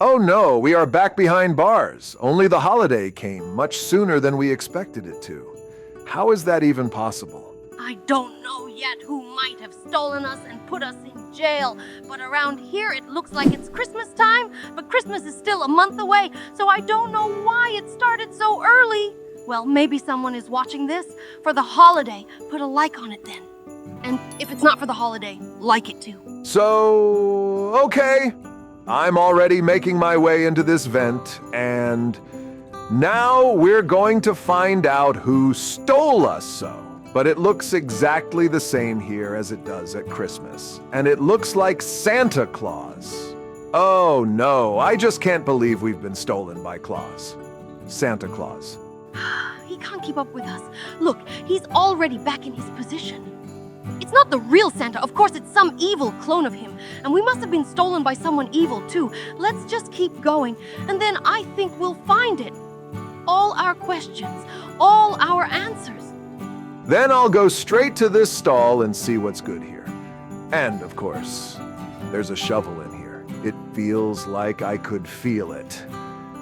Oh no, we are back behind bars. Only the holiday came much sooner than we expected it to. How is that even possible? I don't know yet who might have stolen us and put us in jail, but around here it looks like it's Christmas time, but Christmas is still a month away, so I don't know why it started so early. Well, maybe someone is watching this for the holiday. Put a like on it then. And if it's not for the holiday, like it too. So, okay. I'm already making my way into this vent, and now we're going to find out who stole us so. But it looks exactly the same here as it does at Christmas. And it looks like Santa Claus. Oh no, I just can't believe we've been stolen by Claus. Santa Claus. He can't keep up with us. Look, he's already back in his position. It's not the real Santa. Of course, it's some evil clone of him. And we must have been stolen by someone evil, too. Let's just keep going, and then I think we'll find it. All our questions, all our answers. Then I'll go straight to this stall and see what's good here. And, of course, there's a shovel in here. It feels like I could feel it.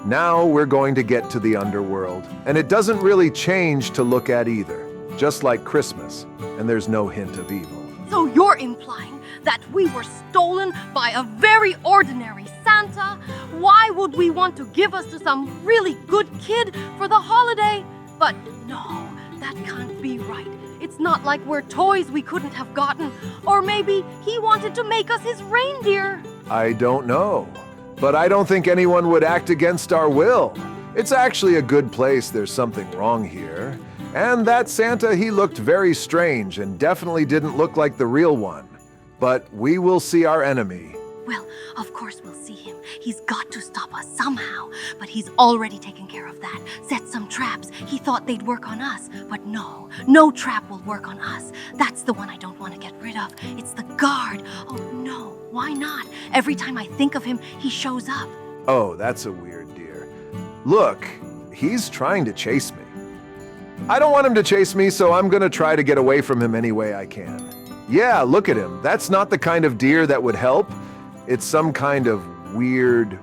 Now we're going to get to the underworld, and it doesn't really change to look at either. Just like Christmas, and there's no hint of evil. So you're implying that we were stolen by a very ordinary Santa? Why would we want to give us to some really good kid for the holiday? But no, that can't be right. It's not like we're toys we couldn't have gotten. Or maybe he wanted to make us his reindeer. I don't know, but I don't think anyone would act against our will. It's actually a good place. There's something wrong here. And that Santa, he looked very strange and definitely didn't look like the real one. But we will see our enemy. Well, of course we'll see him. He's got to stop us somehow. But he's already taken care of that. Set some traps. He thought they'd work on us. But no trap will work on us. That's the one I don't want to get rid of. It's the guard. Oh no, why not? Every time I think of him, he shows up. Oh, that's a weird deer. Look, he's trying to chase me. I don't want him to chase me, so I'm gonna try to get away from him any way I can. Yeah, look at him. That's not the kind of deer that would help. It's some kind of weird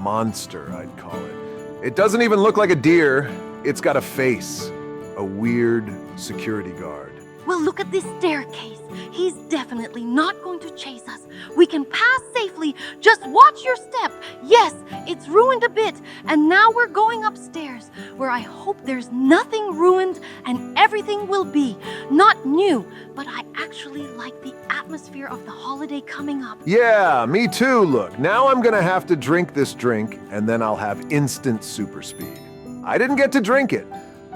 monster, I'd call it. It doesn't even look like a deer. It's got a face. A weird security guard. Well, look at this staircase. He's definitely not going to chase us. We can pass safely. Just watch your step. Yes, it's ruined a bit. And now we're going upstairs, where I hope there's nothing ruined and everything will be. Not new, but I actually like the atmosphere of the holiday coming up. Yeah, me too, look. Now I'm gonna have to drink this drink, and then I'll have instant super speed. I didn't get to drink it.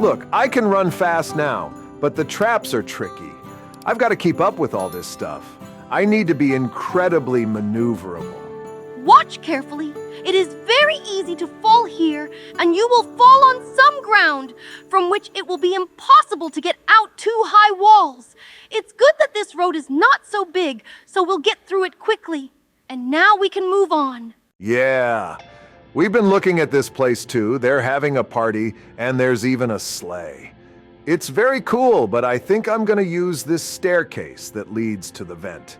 Look, I can run fast now, but the traps are tricky. I've got to keep up with all this stuff. I need to be incredibly maneuverable. Watch carefully. It is very easy to fall here, and you will fall on some ground from which it will be impossible to get out too high walls. It's good that this road is not so big, so we'll get through it quickly. And now we can move on. Yeah, we've been looking at this place too. They're having a party, and there's even a sleigh. It's very cool, but I think I'm gonna use this staircase that leads to the vent.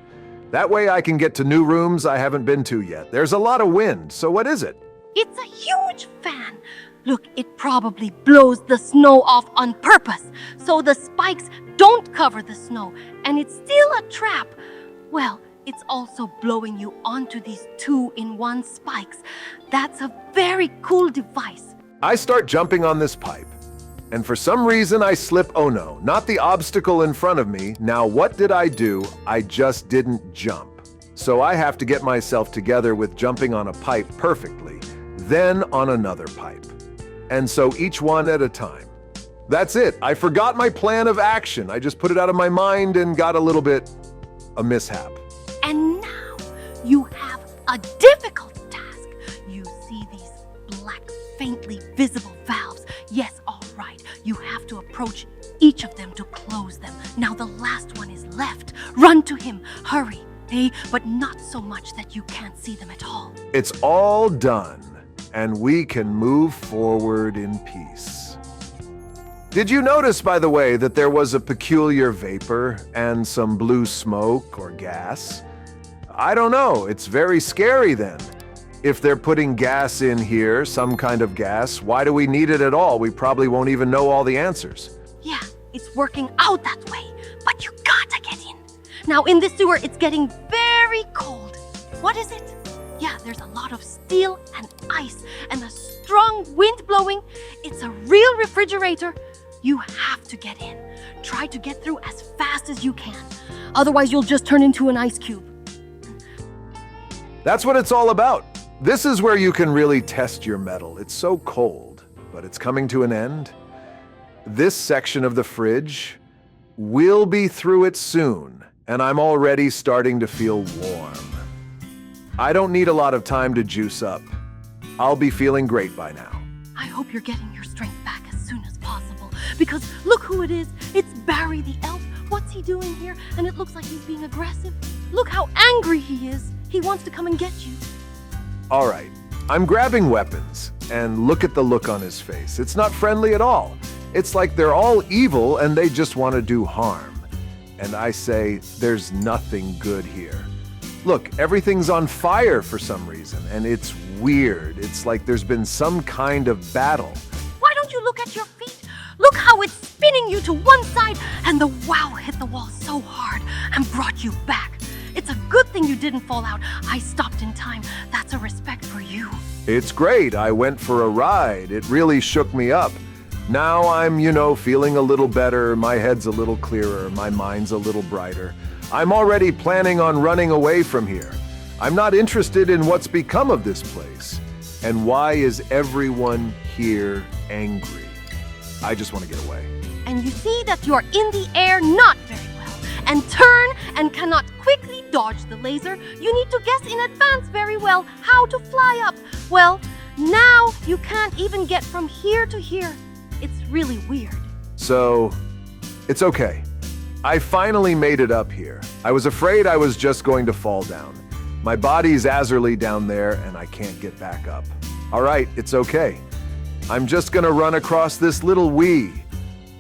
That way I can get to new rooms I haven't been to yet. There's a lot of wind, so what is it? It's a huge fan. Look, it probably blows the snow off on purpose, so the spikes don't cover the snow, and it's still a trap. Well, it's also blowing you onto these 2-in-1 spikes. That's a very cool device. I start jumping on this pipe, and for some reason I slip. Oh no, not the obstacle in front of me. Now what did I do? I just didn't jump. So I have to get myself together with jumping on a pipe perfectly, then on another pipe. And so each one at a time. That's it. I forgot my plan of action. I just put it out of my mind and got a mishap. And now you have a difficult task. You see these black, faintly visible valves. Yes, all right. You have to approach each of them to close them. Now the last one is left. Run to him. Hurry. Hey, but not so much that you can't see them at all. It's all done, and we can move forward in peace. Did you notice, by the way, that there was a peculiar vapor and some blue smoke or gas? I don't know. It's very scary then. If they're putting gas in here, some kind of gas, why do we need it at all? We probably won't even know all the answers. Yeah, it's working out that way, but you gotta get in. Now in this sewer, it's getting very cold. What is it? Yeah, there's a lot of steel and ice and a strong wind blowing. It's a real refrigerator. You have to get in. Try to get through as fast as you can. Otherwise, you'll just turn into an ice cube. That's what it's all about. This is where you can really test your mettle. It's so cold, but it's coming to an end. This section of the fridge, we'll be through it soon, and I'm already starting to feel warm. I don't need a lot of time to juice up. I'll be feeling great by now. I hope you're getting your strength back as soon as possible, because look who it is. It's Barry the elf. What's he doing here? And it looks like he's being aggressive. Look how angry he is. He wants to come and get you. All right, I'm grabbing weapons, and look at the look on his face. It's not friendly at all. It's like they're all evil and they just want to do harm. And I say, there's nothing good here. Look, everything's on fire for some reason, and it's weird. It's like there's been some kind of battle. Why don't you look at your feet? Look how it's spinning you to one side, and the wow hit the wall so hard and brought you back. It's a good thing you didn't fall out. I stopped in time. That's a respect for you. It's great. I went for a ride. It really shook me up. Now I'm, feeling a little better. My head's a little clearer. My mind's a little brighter. I'm already planning on running away from here. I'm not interested in what's become of this place. And why is everyone here angry? I just want to get away. And you see that you're in the air not very well, and turn and cannot quickly dodge the laser. You need to guess in advance very well how to fly up. Well, now you can't even get from here to here. It's really weird. So, it's okay. I finally made it up here. I was afraid I was just going to fall down. My body's Azerly down there, and I can't get back up. All right, it's okay. I'm just gonna run across this little Wii.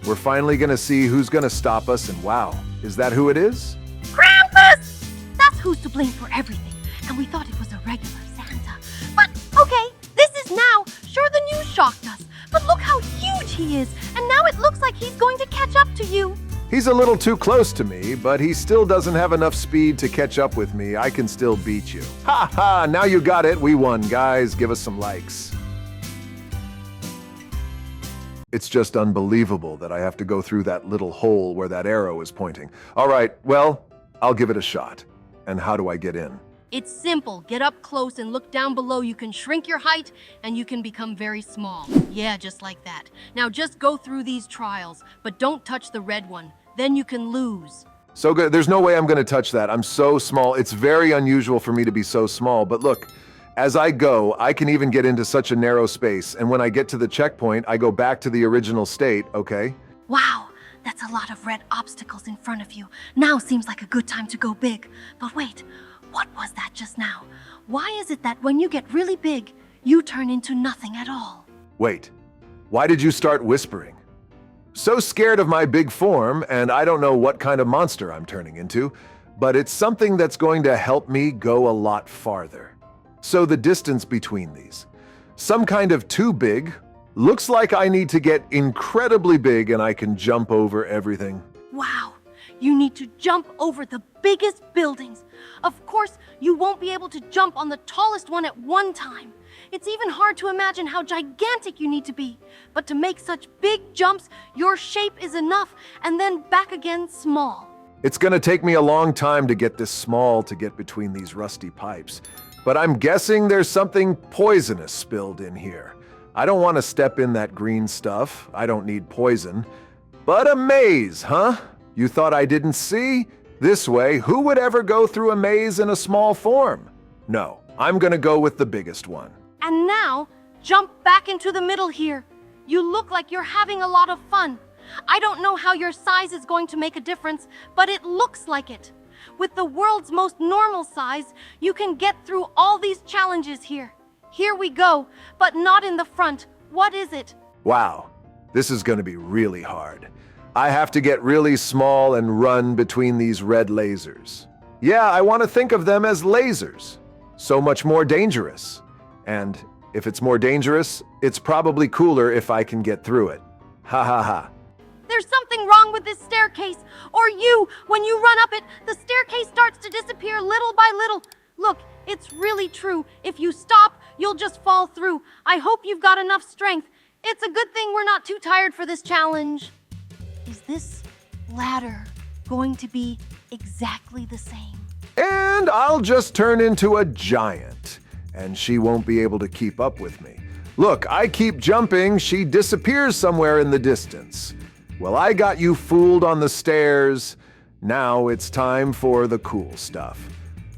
We're finally gonna see who's gonna stop us, and wow, is that who it is? Krampus! That's who's to blame for everything, and we thought it was a regular Santa. But, okay, this is now. Sure, the news shocked us, but look how huge he is, and now it looks like he's going to catch up to you. He's a little too close to me, but he still doesn't have enough speed to catch up with me. I can still beat you. Ha ha, now you got it. We won, guys. Give us some likes. It's just unbelievable that I have to go through that little hole where that arrow is pointing. All right, well, I'll give it a shot. And how do I get in? It's simple. Get up close and look down below. You can shrink your height and you can become very small. Yeah, just like that. Now just go through these trials, but don't touch the red one. Then you can lose. So good. There's no way I'm going to touch that. I'm so small. It's very unusual for me to be so small. But look, as I go, I can even get into such a narrow space. And when I get to the checkpoint, I go back to the original state, okay? Wow, that's a lot of red obstacles in front of you. Now seems like a good time to go big. But wait, what was that just now? Why is it that when you get really big, you turn into nothing at all? Wait, why did you start whispering? So scared of my big form, and I don't know what kind of monster I'm turning into, but it's something that's going to help me go a lot farther. So the distance between these. Some kind of too big. Looks like I need to get incredibly big and I can jump over everything. Wow, you need to jump over the biggest buildings. Of course, you won't be able to jump on the tallest one at one time. It's even hard to imagine how gigantic you need to be. But to make such big jumps, your shape is enough, and then back again small. It's gonna take me a long time to get this small to get between these rusty pipes. But I'm guessing there's something poisonous spilled in here. I don't want to step in that green stuff. I don't need poison. But a maze, huh? You thought I didn't see? This way, who would ever go through a maze in a small form? No, I'm gonna go with the biggest one. And now, jump back into the middle here. You look like you're having a lot of fun. I don't know how your size is going to make a difference, but it looks like it. With the world's most normal size, you can get through all these challenges here. Here we go, but not in the front. What is it? Wow, this is gonna be really hard. I have to get really small and run between these red lasers. Yeah, I want to think of them as lasers. So much more dangerous. And if it's more dangerous, it's probably cooler if I can get through it. Ha ha ha. There's something wrong with this staircase. Or you, when you run up it, the staircase starts to disappear little by little. Look, it's really true. If you stop, you'll just fall through. I hope you've got enough strength. It's a good thing we're not too tired for this challenge. Is this ladder going to be exactly the same? And I'll just turn into a giant, and she won't be able to keep up with me. Look, I keep jumping, she disappears somewhere in the distance. Well, I got you fooled on the stairs. Now it's time for the cool stuff.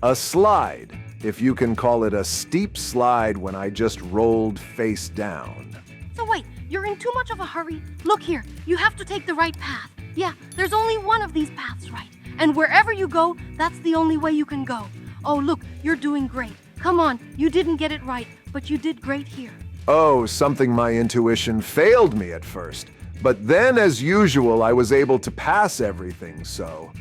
A slide, if you can call it a steep slide when I just rolled face down. So wait, you're in too much of a hurry? Look here, you have to take the right path. Yeah, there's only one of these paths right. And wherever you go, that's the only way you can go. Oh, look, you're doing great. Come on, you didn't get it right, but you did great here. Oh, something my intuition failed me at first. But then, as usual, I was able to pass everything, so.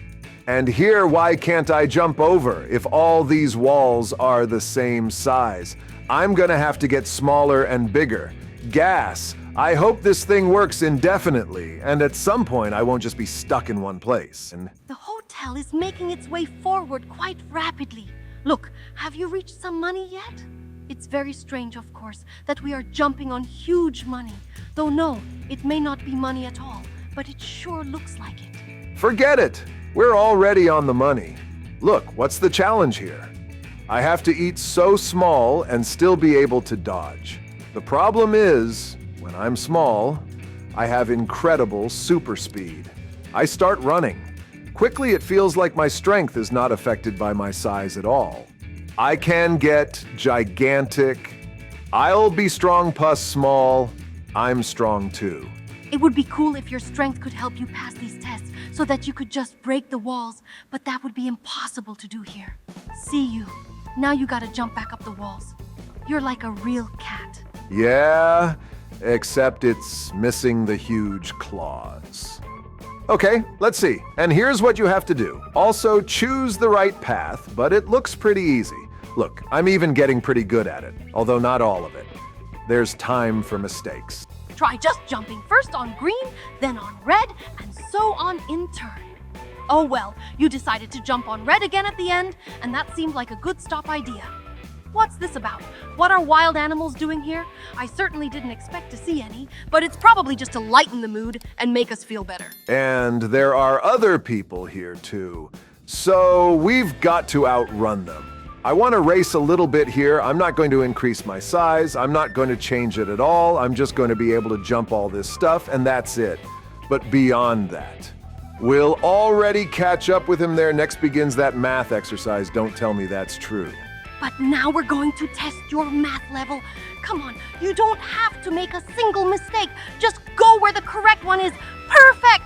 And here, why can't I jump over if all these walls are the same size? I'm gonna have to get smaller and bigger. Gas! I hope this thing works indefinitely, and at some point I won't just be stuck in one place. And The hotel is making its way forward quite rapidly. Look, have you reached some money yet? It's very strange, of course, that we are jumping on huge money. Though no, it may not be money at all, but it sure looks like it. forget it! We're already on the money. Look, what's the challenge here? I have to eat so small and still be able to dodge. The problem is, when I'm small, I have incredible super speed. I start running. Quickly, it feels like my strength is not affected by my size at all. I can get gigantic. I'll be strong plus small. I'm strong too. It would be cool if your strength could help you pass these tests so that you could just break the walls, but that would be impossible to do here. See you. Now you gotta jump back up the walls. You're like a real cat. Yeah, except it's missing the huge claws. Okay, let's see. And here's what you have to do. Also, choose the right path, but it looks pretty easy. Look, I'm even getting pretty good at it, although not all of it. There's time for mistakes. Try just jumping first on green, then on red, and so on in turn. Oh well, you decided to jump on red again at the end, and that seemed like a good stop idea. What's this about? What are wild animals doing here? I certainly didn't expect to see any, but it's probably just to lighten the mood and make us feel better. And there are other people here too. So we've got to outrun them. I want to race a little bit here. I'm not going to increase my size. I'm not going to change it at all. I'm just going to be able to jump all this stuff, and that's it. But beyond that, we'll already catch up with him there. Next begins that math exercise. Don't tell me that's true. But now we're going to test your math level. Come on, you don't have to make a single mistake. Just go where the correct one is. Perfect!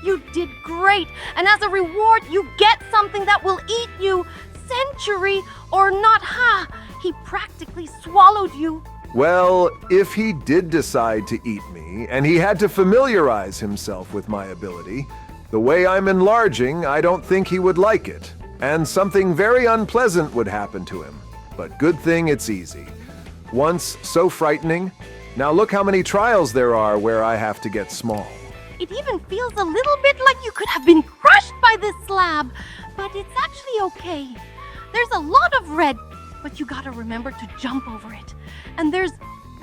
You did great. And as a reward, you get something that will eat you. Century or not, ha! He practically swallowed you. Well, if he did decide to eat me, and he had to familiarize himself with my ability, the way I'm enlarging, I don't think he would like it. And something very unpleasant would happen to him. But good thing it's easy. Once so frightening, now look how many trials there are where I have to get small. It even feels a little bit like you could have been crushed by this slab. But it's actually okay. There's a lot of red, but you gotta remember to jump over it. And there's,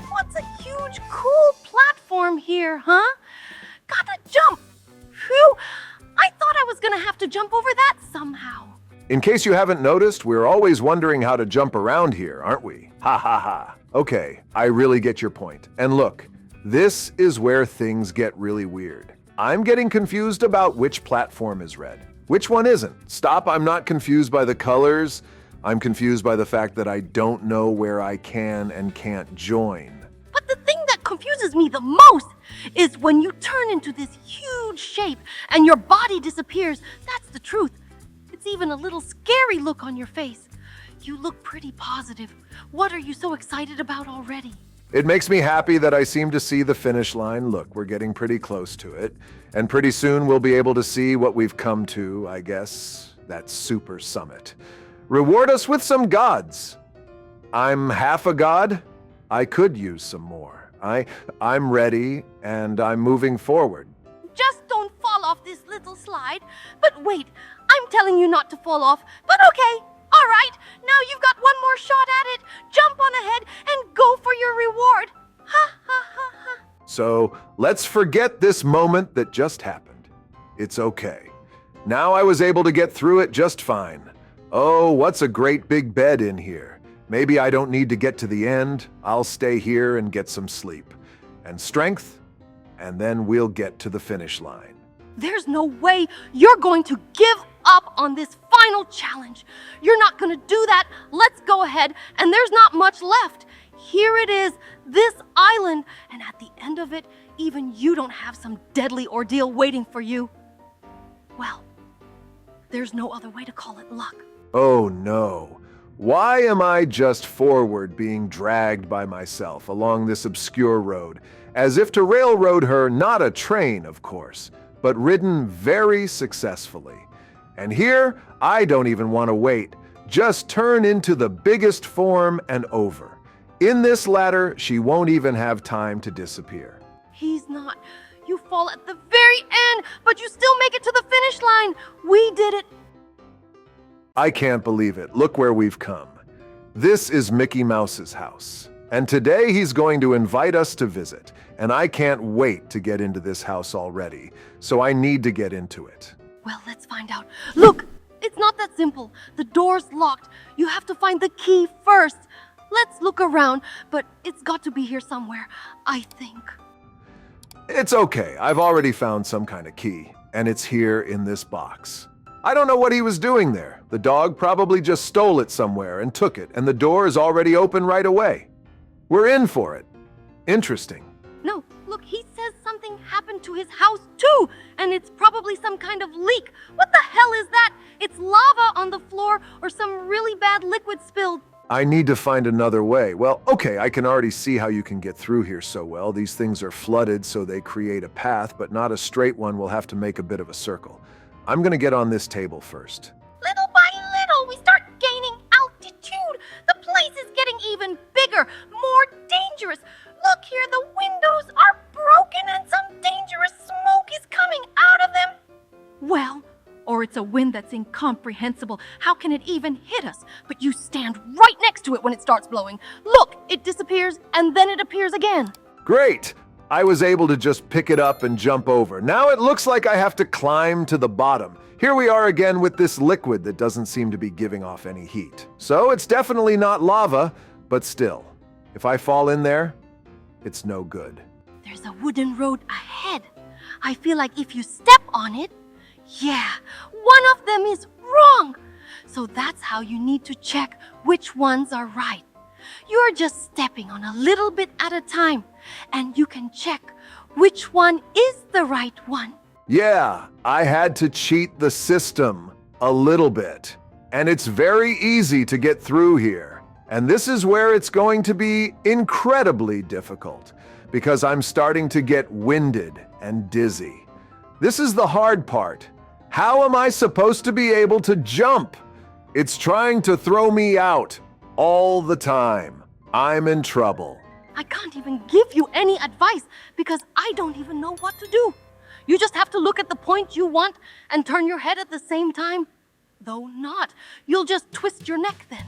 what's a huge cool platform here, huh? Gotta jump. Phew, I thought I was gonna have to jump over that somehow. In case you haven't noticed, we're always wondering how to jump around here, aren't we? Ha ha ha. Okay, I really get your point. And look, this is where things get really weird. I'm getting confused about which platform is red. Which one isn't? Stop, I'm not confused by the colors. I'm confused by the fact that I don't know where I can and can't join. But the thing that confuses me the most is when you turn into this huge shape and your body disappears. That's the truth. It's even a little scary look on your face. You look pretty positive. What are you so excited about already? It makes me happy that I seem to see the finish line. Look, we're getting pretty close to it. And pretty soon we'll be able to see what we've come to, I guess, that super summit. Reward us with some gods. I'm half a god? I could use some more. I'm ready, and I'm moving forward. Just don't fall off this little slide. But wait, I'm telling you not to fall off. But okay, all right. Now you've got one more shot at it. Jump on ahead and go for your reward. Ha ha ha ha. So let's forget this moment that just happened. It's okay. Now I was able to get through it just fine. Oh, what's a great big bed in here. Maybe I don't need to get to the end. I'll stay here and get some sleep. And strength, and then we'll get to the finish line. There's no way you're going to give up on this final challenge. You're not going to do that. Let's go ahead, and there's not much left. Here it is, this island, and at the end of it, even you don't have some deadly ordeal waiting for you. Well, there's no other way to call it luck. Oh no. Why am I just forward being dragged by myself along this obscure road, as if to railroad her, not a train, of course, but ridden very successfully? And here, I don't even want to wait. Just turn into the biggest form and over. In this ladder, she won't even have time to disappear. He's not. You fall at the very end, but you still make it to the finish line. We did it. I can't believe it. Look where we've come. This is Mickey Mouse's house. And today he's going to invite us to visit. And I can't wait to get into this house already. So I need to get into it. Well, let's find out. Look, it's not that simple. The door's locked. You have to find the key first. Let's look around, but it's got to be here somewhere, I think. It's okay. I've already found some kind of key. And it's here in this box. I don't know what he was doing there. The dog probably just stole it somewhere and took it, and the door is already open right away. We're in for it. Interesting. No, look, he says something happened to his house too, and it's probably some kind of leak. What the hell is that? It's lava on the floor or some really bad liquid spilled. I need to find another way. Well, okay, I can already see how you can get through here so well. These things are flooded, so they create a path, but not a straight one. We'll have to make a bit of a circle. I'm gonna get on this table first. Little by little, we start gaining altitude. The place is getting even bigger, more dangerous. Look here, the windows are broken and some dangerous smoke is coming out of them. Well, or it's a wind that's incomprehensible. How can it even hit us? But you stand right next to it when it starts blowing. Look, it disappears and then it appears again. Great! I was able to just pick it up and jump over. Now it looks like I have to climb to the bottom. Here we are again with this liquid that doesn't seem to be giving off any heat. So it's definitely not lava, but still, if I fall in there, it's no good. There's a wooden road ahead. I feel like if you step on it, yeah, one of them is wrong. So that's how you need to check which ones are right. You're just stepping on a little bit at a time, and you can check which one is the right one. Yeah, I had to cheat the system a little bit. And it's very easy to get through here. And this is where it's going to be incredibly difficult, because I'm starting to get winded and dizzy. This is the hard part. How am I supposed to be able to jump? It's trying to throw me out all the time. I'm in trouble. I can't even give you any advice because I don't even know what to do. You just have to look at the point you want and turn your head at the same time. Though not, you'll just twist your neck then.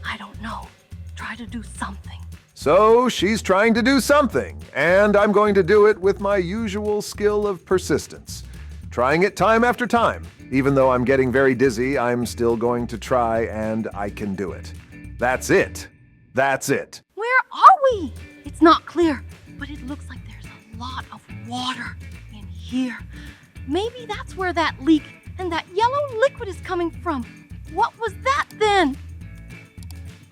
I don't know. Try to do something. So she's trying to do something, and I'm going to do it with my usual skill of persistence. Trying it time after time. Even though I'm getting very dizzy, I'm still going to try, and I can do it. That's it. That's it. Where are we? It's not clear, but it looks like there's a lot of water in here. Maybe that's where that leak and that yellow liquid is coming from. What was that then?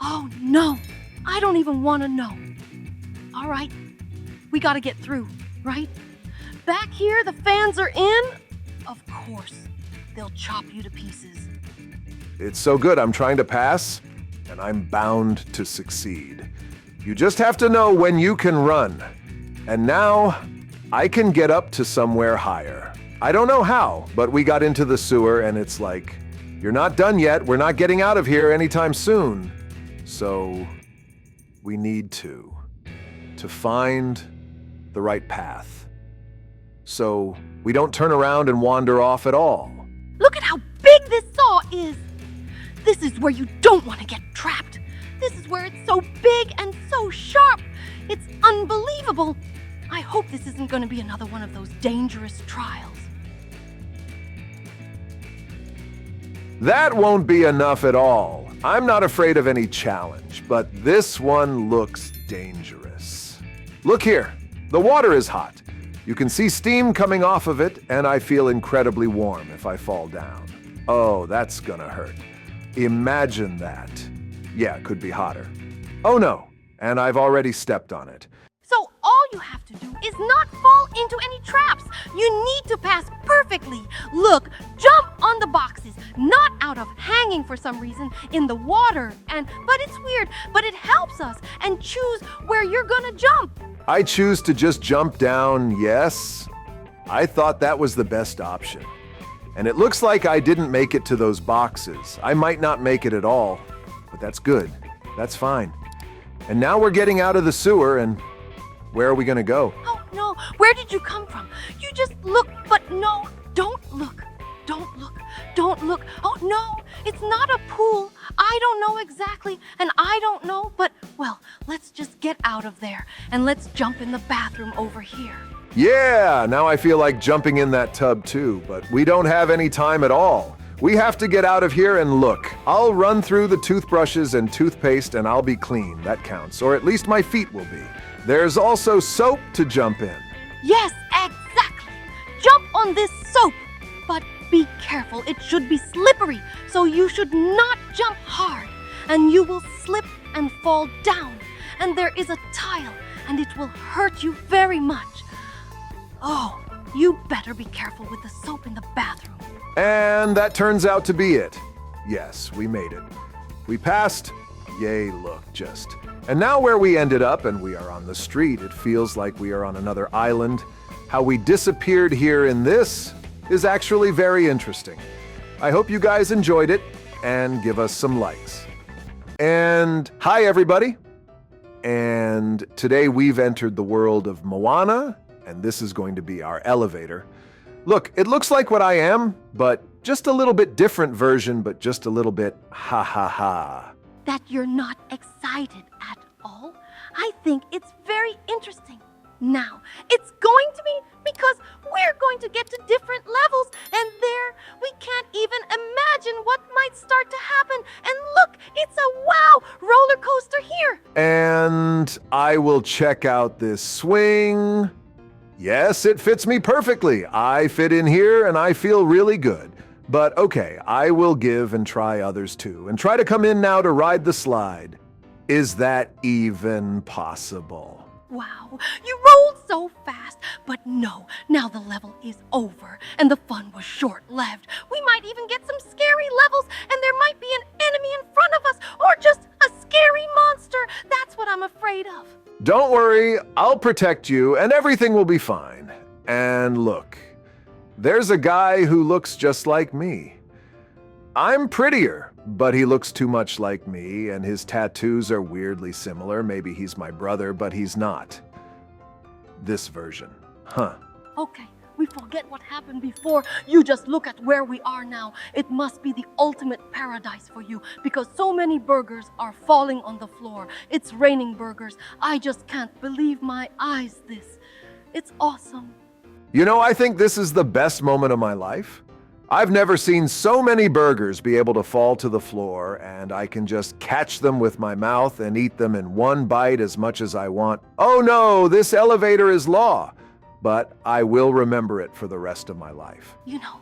Oh no, I don't even want to know. All right, we gotta get through, right? Back here, the fans are in. Of course, they'll chop you to pieces. It's so good I'm trying to pass, and I'm bound to succeed. You just have to know when you can run. And now, I can get up to somewhere higher. I don't know how, but we got into the sewer and it's like, you're not done yet, we're not getting out of here anytime soon. So, we need to find the right path. So we don't turn around and wander off at all. Look at how big this saw is. This is where you don't want to get trapped. This is where it's so big and so sharp. It's unbelievable. I hope this isn't going to be another one of those dangerous trials. That won't be enough at all. I'm not afraid of any challenge, but this one looks dangerous. Look here. The water is hot. You can see steam coming off of it, and I feel incredibly warm if I fall down. Oh, that's gonna hurt. Imagine that. Yeah, it could be hotter. Oh no, and I've already stepped on it. So all you have to do is not fall into any traps. You need to pass perfectly. Look, jump on the boxes, not out of hanging for some reason in the water. But it's weird, but it helps us. And choose where you're gonna jump. I choose to just jump down, yes. I thought that was the best option. And it looks like I didn't make it to those boxes. I might not make it at all, but that's good. That's fine. And now we're getting out of the sewer, and where are we gonna go? Oh no, where did you come from? You just look, but no, don't look. Don't look. Don't look. Oh no, it's not a pool. I don't know exactly, and I don't know, but, well, let's just get out of there, and let's jump in the bathroom over here. Yeah, now I feel like jumping in that tub too, but we don't have any time at all. We have to get out of here, and look, I'll run through the toothbrushes and toothpaste and I'll be clean. That counts, or at least my feet will be. There's also soap to jump in. Yes, exactly. Jump on this soap. But be careful, it should be slippery, so you should not jump hard, and you will slip and fall down. And there is a tile, and it will hurt you very much. Oh, you better be careful with the soap in the bathroom. And that turns out to be it. Yes, we made it. We passed. Yay, look, just. And now where we ended up, and we are on the street, it feels like we are on another island. How we disappeared here in this is actually very interesting. I hope you guys enjoyed it, and give us some likes. And hi, everybody. And today we've entered the world of Moana, and this is going to be our elevator. Look, it looks like what I am, but just a little bit different version, but just a little bit ha ha ha. That you're not excited at all? I think it's very interesting. Now, it's going to be because we're going to get to different levels, and there we can't even imagine what might start to happen. And look, it's a wow roller coaster here. And I will check out this swing. Yes, it fits me perfectly. I fit in here and I feel really good. But okay, I will give and try others too, and try to come in now to ride the slide. Is that even possible? Wow, you rolled so fast, but no, now the level is over, and the fun was short-lived. We might even get some scary levels, and there might be an enemy in front of us, or just a scary monster. That's what I'm afraid of. Don't worry, I'll protect you, and everything will be fine. And look, there's a guy who looks just like me. I'm prettier, but he looks too much like me, and his tattoos are weirdly similar. Maybe he's my brother, but he's not. This version. Huh. Okay, we forget what happened before. You just look at where we are now. It must be the ultimate paradise for you, because so many burgers are falling on the floor. It's raining burgers. I just can't believe my eyes. It's awesome. You know, I think this is the best moment of my life. I've never seen so many burgers be able to fall to the floor, and I can just catch them with my mouth and eat them in one bite as much as I want. Oh no, this elevator is law, but I will remember it for the rest of my life. You know,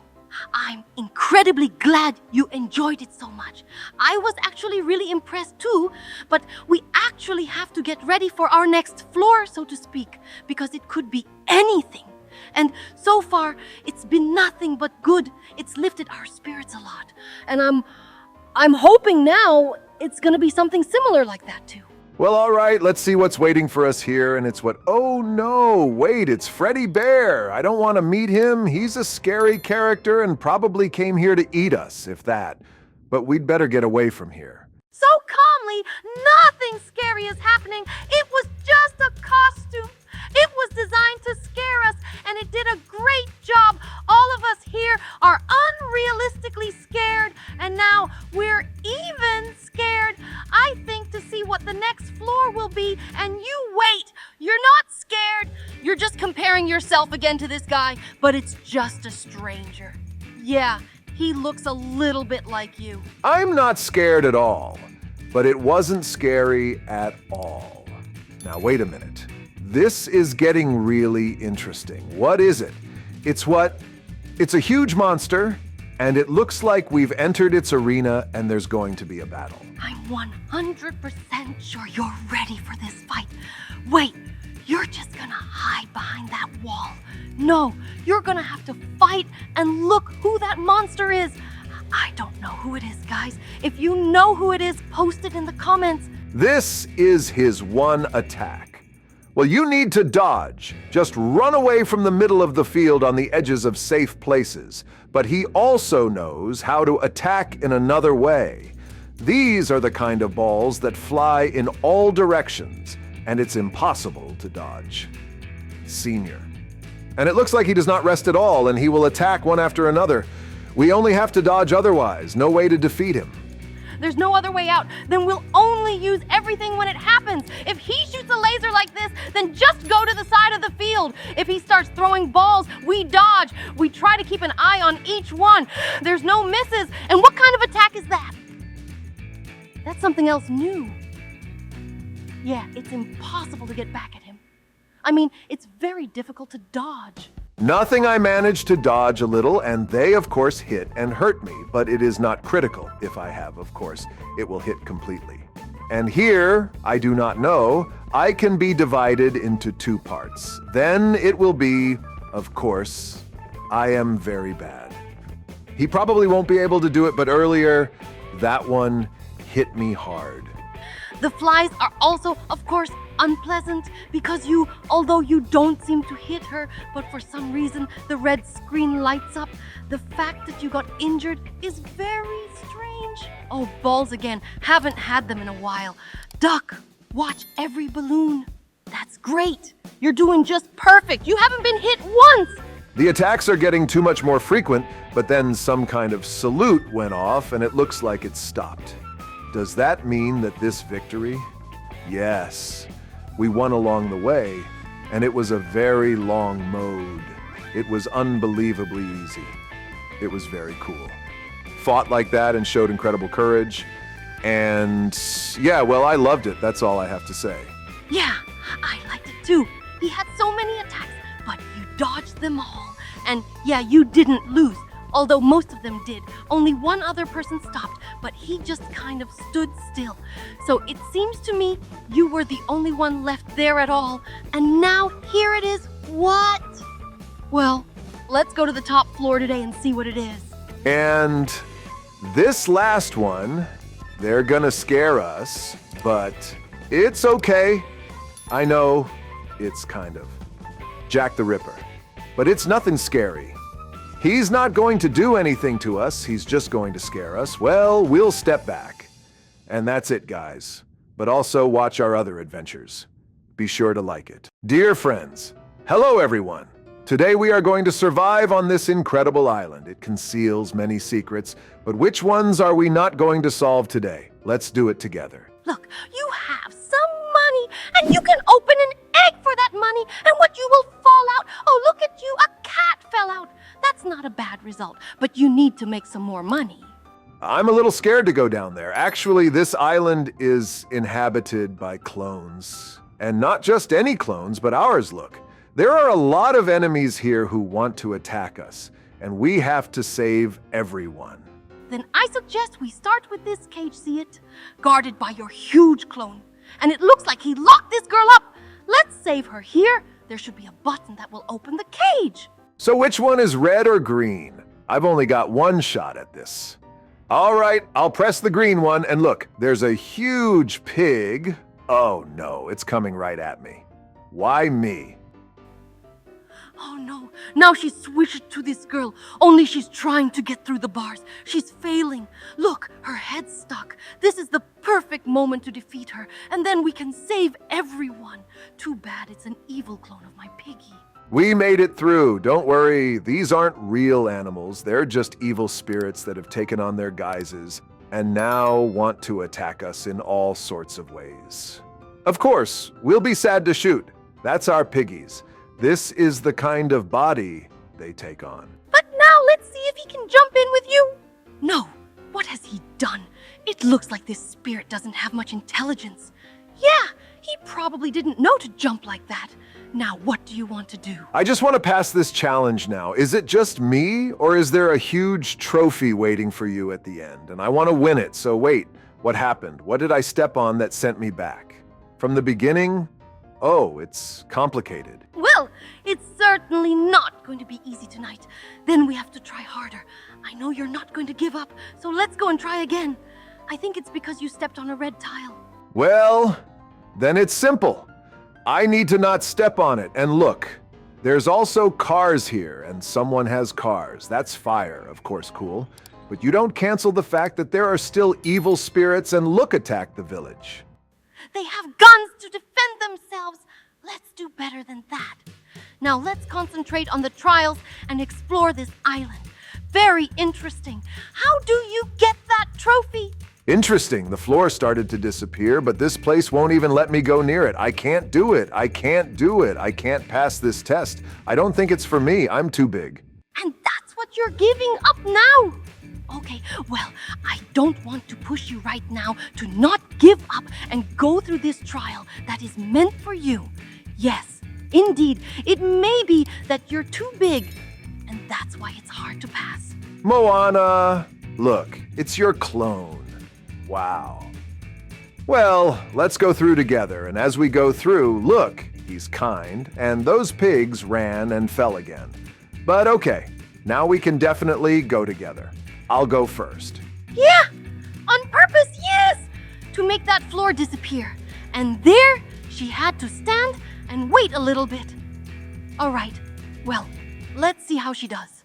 I'm incredibly glad you enjoyed it so much. I was actually really impressed too, but we actually have to get ready for our next floor, so to speak, because it could be anything. And so far, it's been nothing but good. It's lifted our spirits a lot. And I'm hoping now it's gonna be something similar like that too. Well, all right, let's see what's waiting for us here, and it's what... Oh no, wait, it's Freddy Bear. I don't want to meet him. He's a scary character and probably came here to eat us, if that. But we'd better get away from here. So come, Certainly nothing scary is happening. It was just a costume. It was designed to scare us, and it did a great job. All of us here are unrealistically scared, and now we're even scared. I think to see what the next floor will be, and you wait. You're not scared. You're just comparing yourself again to this guy, but it's just a stranger. Yeah, he looks a little bit like you. I'm not scared at all, but it wasn't scary at all. Now, wait a minute. This is getting really interesting. What is it? It's a huge monster, and it looks like we've entered its arena and there's going to be a battle. I'm 100% sure you're ready for this fight. Wait, you're just gonna hide behind that wall. No, you're gonna have to fight and look who that monster is. I don't know who it is, guys. If you know who it is, post it in the comments. This is his one attack. Well, you need to dodge. Just run away from the middle of the field on the edges of safe places. But he also knows how to attack in another way. These are the kind of balls that fly in all directions, and it's impossible to dodge. Senior. And it looks like he does not rest at all, and he will attack one after another. We only have to dodge otherwise. No way to defeat him. There's no other way out. Then we'll only use everything when it happens. If he shoots a laser like this, then just go to the side of the field. If he starts throwing balls, we dodge. We try to keep an eye on each one. There's no misses. And what kind of attack is that? That's something else new. Yeah, it's impossible to get back at him. I mean, it's very difficult to dodge. Nothing. I managed to dodge a little, and they, of course, hit and hurt me, but it is not critical. If I have, of course, it will hit completely. And here, I do not know, I can be divided into two parts. Then it will be, of course, I am very bad. He probably won't be able to do it, but earlier, that one hit me hard. The flies are also, of course, unpleasant because although you don't seem to hit her, but for some reason the red screen lights up. The fact that you got injured is very strange. Oh, balls again. Haven't had them in a while. Duck, watch every balloon. That's great. You're doing just perfect. You haven't been hit once. The attacks are getting too much more frequent, but then some kind of salute went off and it looks like it stopped. Does that mean that this victory? Yes. We won along the way, and it was a very long mode. It was unbelievably easy. It was very cool. Fought like that and showed incredible courage. And yeah, well, I loved it. That's all I have to say. Yeah, I liked it too. He had so many attacks, but you dodged them all. And yeah, you didn't lose. Although most of them did. Only one other person stopped, but he just kind of stood still. So it seems to me you were the only one left there at all. And now here it is. What? Well, let's go to the top floor today and see what it is. And this last one, they're gonna scare us, but it's okay. I know it's kind of Jack the Ripper, but it's nothing scary. He's not going to do anything to us, he's just going to scare us. Well, we'll step back. And that's it, guys. But also watch our other adventures. Be sure to like it. Dear friends, hello everyone. Today we are going to survive on this incredible island. It conceals many secrets, but which ones are we not going to solve today? Let's do it together. Look, you have some money, and you can open an egg for that money, and what you will fall out. Oh, look at you, a cat fell out. That's not a bad result, but you need to make some more money. I'm a little scared to go down there. Actually, this island is inhabited by clones. And not just any clones, but ours, look. There are a lot of enemies here who want to attack us, and we have to save everyone. Then I suggest we start with this cage, see it? Guarded by your huge clone. And it looks like he locked this girl up. Let's save her here. There should be a button that will open the cage. So which one is red or green? I've only got one shot at this. All right, I'll press the green one, and look, there's a huge pig. Oh no, it's coming right at me. Why me? Oh no, now she's switched to this girl, only she's trying to get through the bars. She's failing. Look, her head's stuck. This is the perfect moment to defeat her, and then we can save everyone. Too bad it's an evil clone of my piggy. We made it through. Don't worry, these aren't real animals. They're just evil spirits that have taken on their guises and now want to attack us in all sorts of ways. Of course, we'll be sad to shoot. That's our piggies. This is the kind of body they take on. But now let's see if he can jump in with you. No, what has he done? It looks like this spirit doesn't have much intelligence. Yeah, he probably didn't know to jump like that. Now, what do you want to do? I just want to pass this challenge now. Is it just me, or is there a huge trophy waiting for you at the end? And I want to win it, so wait, what happened? What did I step on that sent me back? From the beginning? Oh, it's complicated. Well, it's certainly not going to be easy tonight. Then we have to try harder. I know you're not going to give up, so let's go and try again. I think it's because you stepped on a red tile. Well, then it's simple. I need to not step on it. And look, there's also cars here, and someone has cars. That's fire, of course, cool. But you don't cancel the fact that there are still evil spirits and look attack the village. They have guns to defend themselves. Let's do better than that. Now let's concentrate on the trials and explore this island. Very interesting. How do you get that trophy? Interesting. The floor started to disappear, but this place won't even let me go near it. I can't do it. I can't do it. I can't pass this test. I don't think it's for me. I'm too big. And that's what you're giving up now? Okay, well, I don't want to push you right now to not give up and go through this trial that is meant for you. Yes, indeed, it may be that you're too big, and that's why it's hard to pass. Moana, look, it's your clone. Wow. Well, let's go through together, and as we go through, look, he's kind, and those pigs ran and fell again. But okay, now we can definitely go together. I'll go first. Yeah, on purpose, yes, to make that floor disappear. And there, she had to stand and wait a little bit. All right, well, let's see how she does.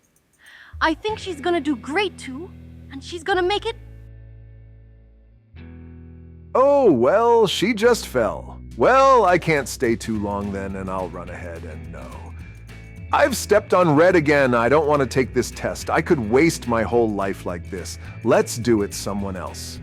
I think she's gonna do great too, and she's gonna make it. Oh, well, she just fell. Well, I can't stay too long then, and I'll run ahead and no. I've stepped on red again. I don't want to take this test. I could waste my whole life like this. Let's do it someone else.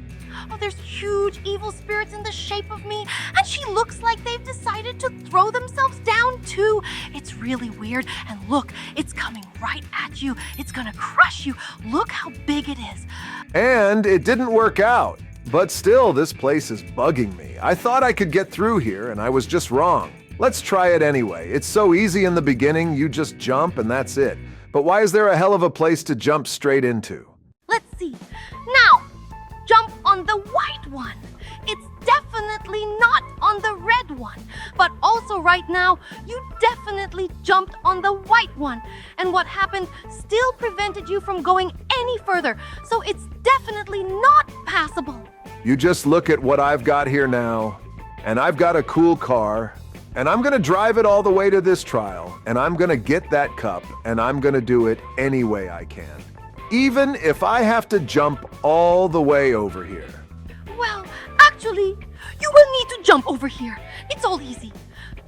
Oh, there's huge evil spirits in the shape of me, and she looks like they've decided to throw themselves down too. It's really weird, and look, it's coming right at you. It's gonna crush you. Look how big it is. And it didn't work out. But still, this place is bugging me. I thought I could get through here, and I was just wrong. Let's try it anyway. It's so easy in the beginning, you just jump and that's it. But why is there a hell of a place to jump straight into? Let's see. Now, jump on the white one. It's definitely not on the red one. But also right now, you definitely jumped on the white one. And what happened still prevented you from going any further. So it's definitely not passable. You just look at what I've got here now. And I've got a cool car. And I'm gonna drive it all the way to this trial. And I'm gonna get that cup. And I'm gonna do it any way I can. Even if I have to jump all the way over here. Well, actually, you will need to jump over here. It's all easy.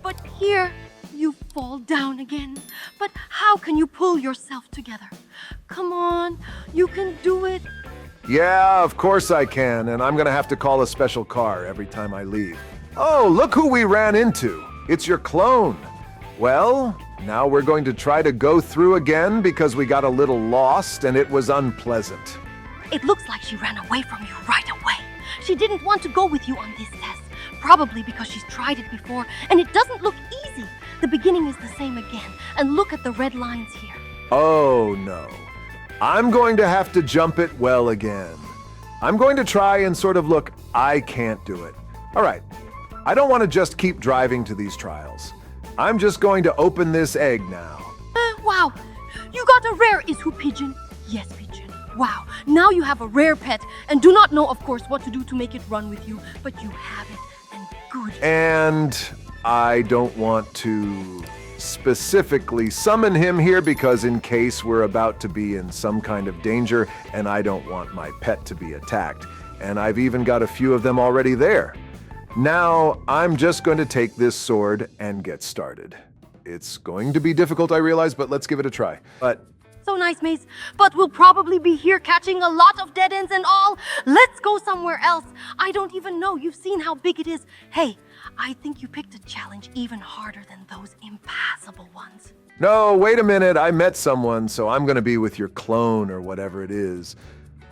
But here, you fall down again. But how can you pull yourself together? Come on, you can do it. Yeah, of course I can. And I'm gonna have to call a special car every time I leave. Oh, look who we ran into. It's your clone. Well, now we're going to try to go through again because we got a little lost and it was unpleasant. It looks like she ran away from you right away. She didn't want to go with you on this test, probably because she's tried it before and it doesn't look easy. The beginning is the same again, and look at the red lines here. Oh no. I'm going to have to jump it well again. I'm going to try and sort of look, I can't do it. All right, I don't want to just keep driving to these trials. I'm just going to open this egg now. Wow, you got a rare Isu pigeon. Yes, pigeon. Wow, now you have a rare pet and do not know, of course, what to do to make it run with you, but you have it, and good. And I don't want to specifically summon him here because in case we're about to be in some kind of danger and I don't want my pet to be attacked. And I've even got a few of them already there. Now, I'm just going to take this sword and get started. It's going to be difficult, I realize, but let's give it a try. So nice, Mace, but we'll probably be here catching a lot of dead ends and all. Let's go somewhere else. I don't even know. You've seen how big it is. Hey, I think you picked a challenge even harder than those impassable ones. No, wait a minute. I met someone, so I'm going to be with your clone or whatever it is.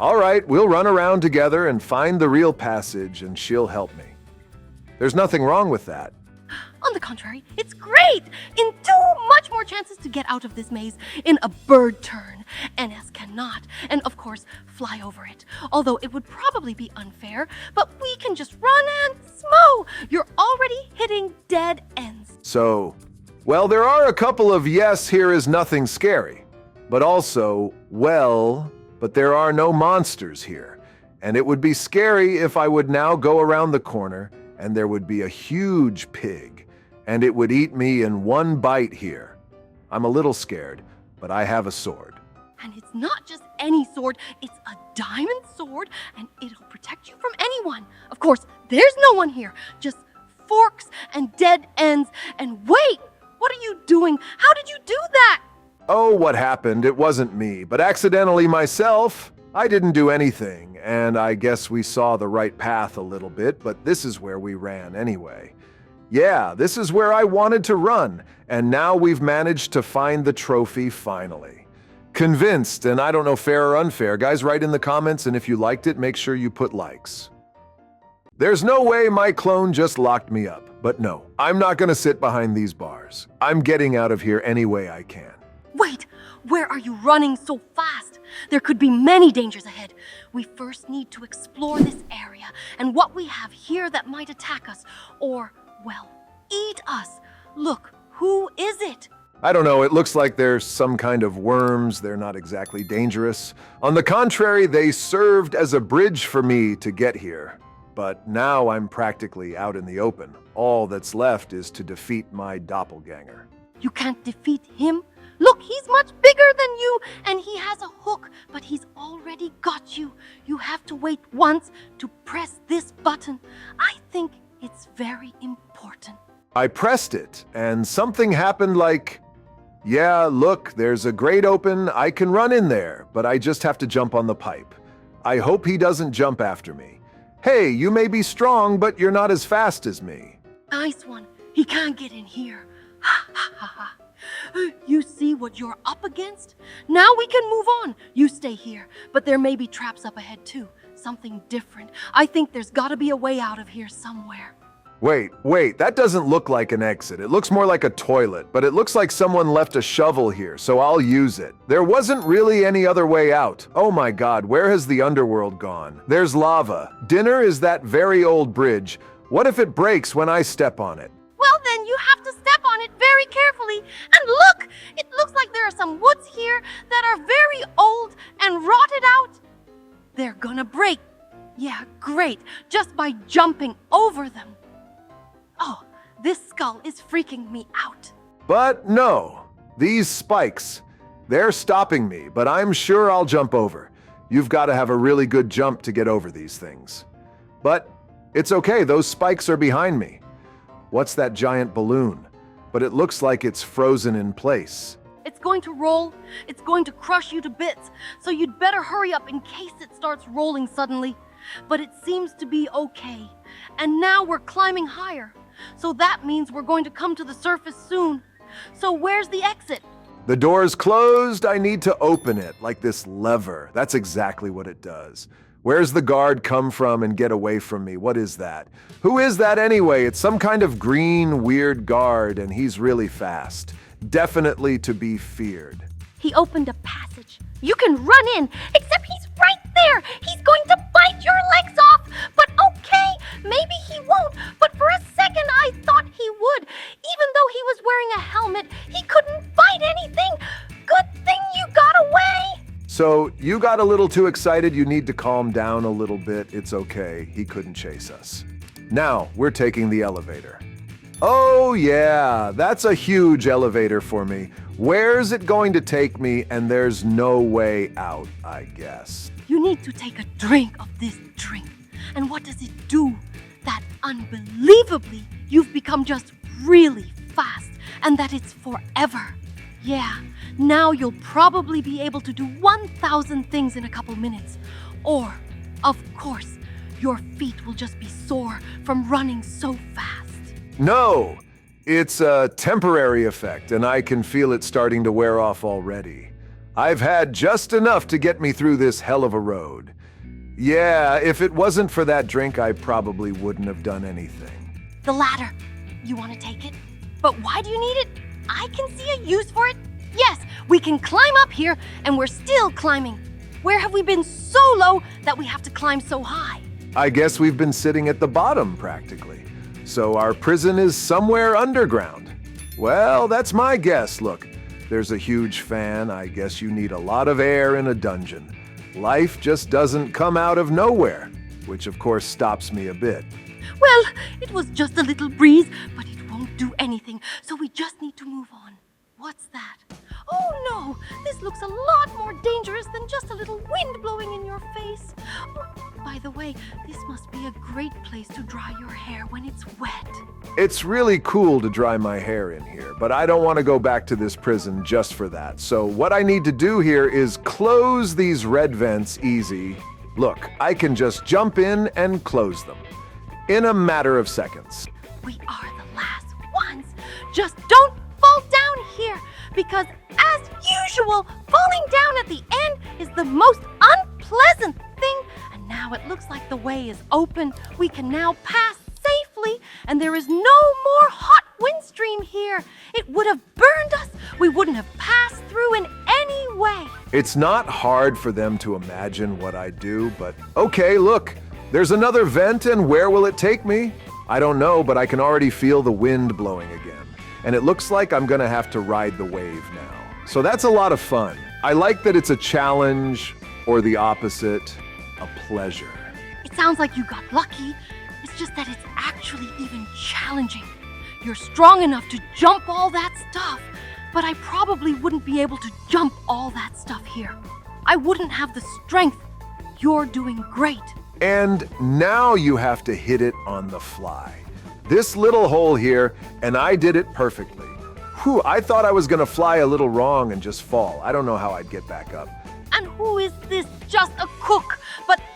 All right, we'll run around together and find the real passage, and she'll help me. There's nothing wrong with that. On the contrary, it's great! In much more chances to get out of this maze in a bird turn. NS cannot, and of course, fly over it. Although it would probably be unfair, but we can just run and smo! You're already hitting dead ends. So, well, there are a couple of yes, here is nothing scary. But also, well, but there are no monsters here. And it would be scary if I would now go around the corner and there would be a huge pig, and it would eat me in one bite here. I'm a little scared, but I have a sword. And it's not just any sword, it's a diamond sword, and it'll protect you from anyone. Of course, there's no one here, just forks and dead ends. And wait, what are you doing? How did you do that? Oh, what happened? It wasn't me, but accidentally myself. I didn't do anything, and I guess we saw the right path a little bit, but this is where we ran anyway. Yeah, this is where I wanted to run, and now we've managed to find the trophy finally. Convinced, and I don't know fair or unfair. Guys, write in the comments, and if you liked it, make sure you put likes. There's no way my clone just locked me up, but no, I'm not gonna sit behind these bars. I'm getting out of here any way I can. Wait, where are you running so fast? There could be many dangers ahead. We first need to explore this area and what we have here that might attack us or, well, eat us. Look, who is it? I don't know, it looks like there's some kind of worms. They're not exactly dangerous. On the contrary, they served as a bridge for me to get here. But now I'm practically out in the open. All that's left is to defeat my doppelganger. You can't defeat him. Look, he's much bigger than you, and he has a hook, but he's already got you. You have to wait once to press this button. I think it's very important. I pressed it, and something happened like, yeah, look, there's a grate open, I can run in there, but I just have to jump on the pipe. I hope he doesn't jump after me. Hey, you may be strong, but you're not as fast as me. Nice one. He can't get in here. Ha ha ha ha. You see what you're up against? Now we can move on. You stay here, but there may be traps up ahead too. Something different. I think there's gotta be a way out of here somewhere. Wait, that doesn't look like an exit. It looks more like a toilet, but it looks like someone left a shovel here, so I'll use it. There wasn't really any other way out. Oh my God, where has the underworld gone? There's lava. Dinner is that very old bridge. What if it breaks when I step on it? Well, then you have to step on it very carefully. And look, it looks like there are some woods here that are very old and rotted out. They're gonna break. Yeah, great, just by jumping over them. Oh, this skull is freaking me out. But no, these spikes, they're stopping me, but I'm sure I'll jump over. You've got to have a really good jump to get over these things. But it's okay, those spikes are behind me. What's that giant balloon? But it looks like it's frozen in place. It's going to roll. It's going to crush you to bits. So you'd better hurry up in case it starts rolling suddenly. But it seems to be okay. And now we're climbing higher. So that means we're going to come to the surface soon. So where's the exit? The door's closed. I need to open it, like this lever. That's exactly what it does. Where's the guard come from and get away from me? What is that? Who is that anyway? It's some kind of green, weird guard, and he's really fast. Definitely to be feared. He opened a passage. You can run in, except he's right there. He's going to bite your legs off. But okay, maybe he won't. But for a second, I thought he would. Even though he was wearing a helmet, he couldn't bite anything. Good thing you got away. So, you got a little too excited. You need to calm down a little bit. It's okay. He couldn't chase us. Now, we're taking the elevator. Oh yeah, that's a huge elevator for me. Where's it going to take me? And there's no way out, I guess. You need to take a drink of this drink. And what does it do? That unbelievably, you've become just really fast and that it's forever. Yeah, now you'll probably be able to do 1,000 things in a couple minutes. Or, of course, your feet will just be sore from running so fast. No, it's a temporary effect, and I can feel it starting to wear off already. I've had just enough to get me through this hell of a road. Yeah, if it wasn't for that drink, I probably wouldn't have done anything. The ladder. You want to take it? But why do you need it? I can see a use for it. Yes, we can climb up here, and we're still climbing. Where have we been so low that we have to climb so high? I guess we've been sitting at the bottom, practically. So our prison is somewhere underground. Well, that's my guess. Look, there's a huge fan. I guess you need a lot of air in a dungeon. Life just doesn't come out of nowhere, which of course stops me a bit. Well, it was just a little breeze, but it won't do anything, so we just need to move on. What's that? Oh no, this looks a lot more dangerous than just a little wind blowing in your face. Oh, by the way, this must be a great place to dry your hair when it's wet. It's really cool to dry my hair in here, but I don't want to go back to this prison just for that. So what I need to do here is close these red vents easy. Look, I can just jump in and close them in a matter of seconds. We are the last ones. Just don't fall down here, because as usual, falling down at the end is the most unpleasant thing. And now it looks like the way is open. We can now pass safely, and there is no more hot wind stream here. It would have burned us. We wouldn't have passed through in any way. It's not hard for them to imagine what I do, but okay, look, there's another vent, and where will it take me? I don't know, but I can already feel the wind blowing again. And it looks like I'm gonna have to ride the wave now. So that's a lot of fun. I like that it's a challenge, or the opposite, a pleasure. It sounds like you got lucky. It's just that it's actually even challenging. You're strong enough to jump all that stuff, but I probably wouldn't be able to jump all that stuff here. I wouldn't have the strength. You're doing great. And now you have to hit it on the fly. This little hole here, and I did it perfectly. Whew, I thought I was gonna fly a little wrong and just fall. I don't know how I'd get back up. And who is this? Just a cook.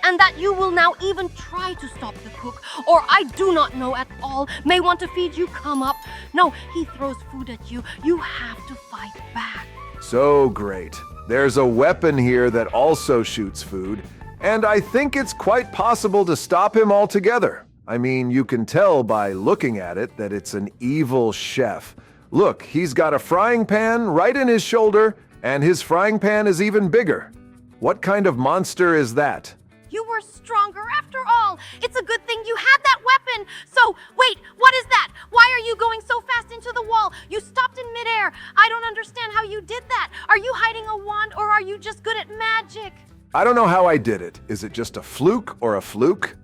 And that you will now even try to stop the cook, or I do not know at all, may want to feed you, come up. No, he throws food at you. You have to fight back. So great. There's a weapon here that also shoots food, and I think it's quite possible to stop him altogether. I mean, you can tell by looking at it that it's an evil chef. Look, he's got a frying pan right in his shoulder, and his frying pan is even bigger. What kind of monster is that? You were stronger after all. It's a good thing you had that weapon. So, wait, what is that? Why are you going so fast into the wall? You stopped in midair. I don't understand how you did that. Are you hiding a wand, or are you just good at magic? I don't know how I did it. Is it just a fluke or a fluke?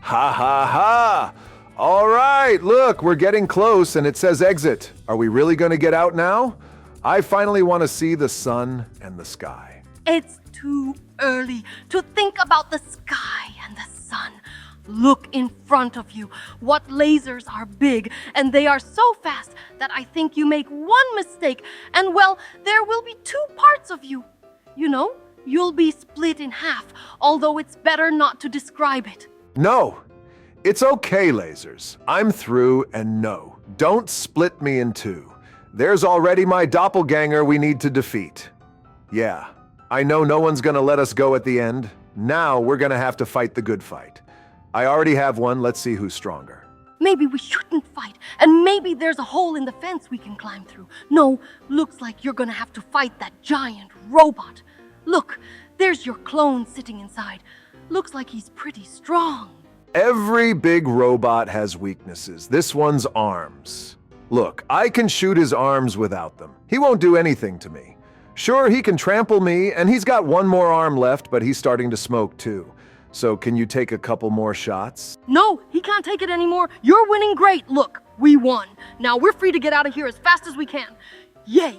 Ha ha ha! All right, look, we're getting close and it says exit. Are we really going to get out now? I finally want to see the sun and the sky. It's too early to think about the sky and the sun. Look in front of you. What lasers are big, and they are so fast that I think you make one mistake, and well, there will be two parts of you. You know, you'll be split in half, although it's better not to describe it. No, it's okay, lasers. I'm through, and no, don't split me in two. There's already my doppelganger we need to defeat. Yeah, I know no one's gonna let us go at the end. Now we're gonna have to fight the good fight. I already have one. Let's see who's stronger. Maybe we shouldn't fight, and maybe there's a hole in the fence we can climb through. No, looks like you're gonna have to fight that giant robot. Look, there's your clone sitting inside. Looks like he's pretty strong. Every big robot has weaknesses. This one's arms. Look, I can shoot his arms without them. He won't do anything to me. Sure, he can trample me, and he's got one more arm left, but he's starting to smoke too. So can you take a couple more shots? No, he can't take it anymore. You're winning great. Look, We won. Now we're free to get out of here as fast as we can. Yay!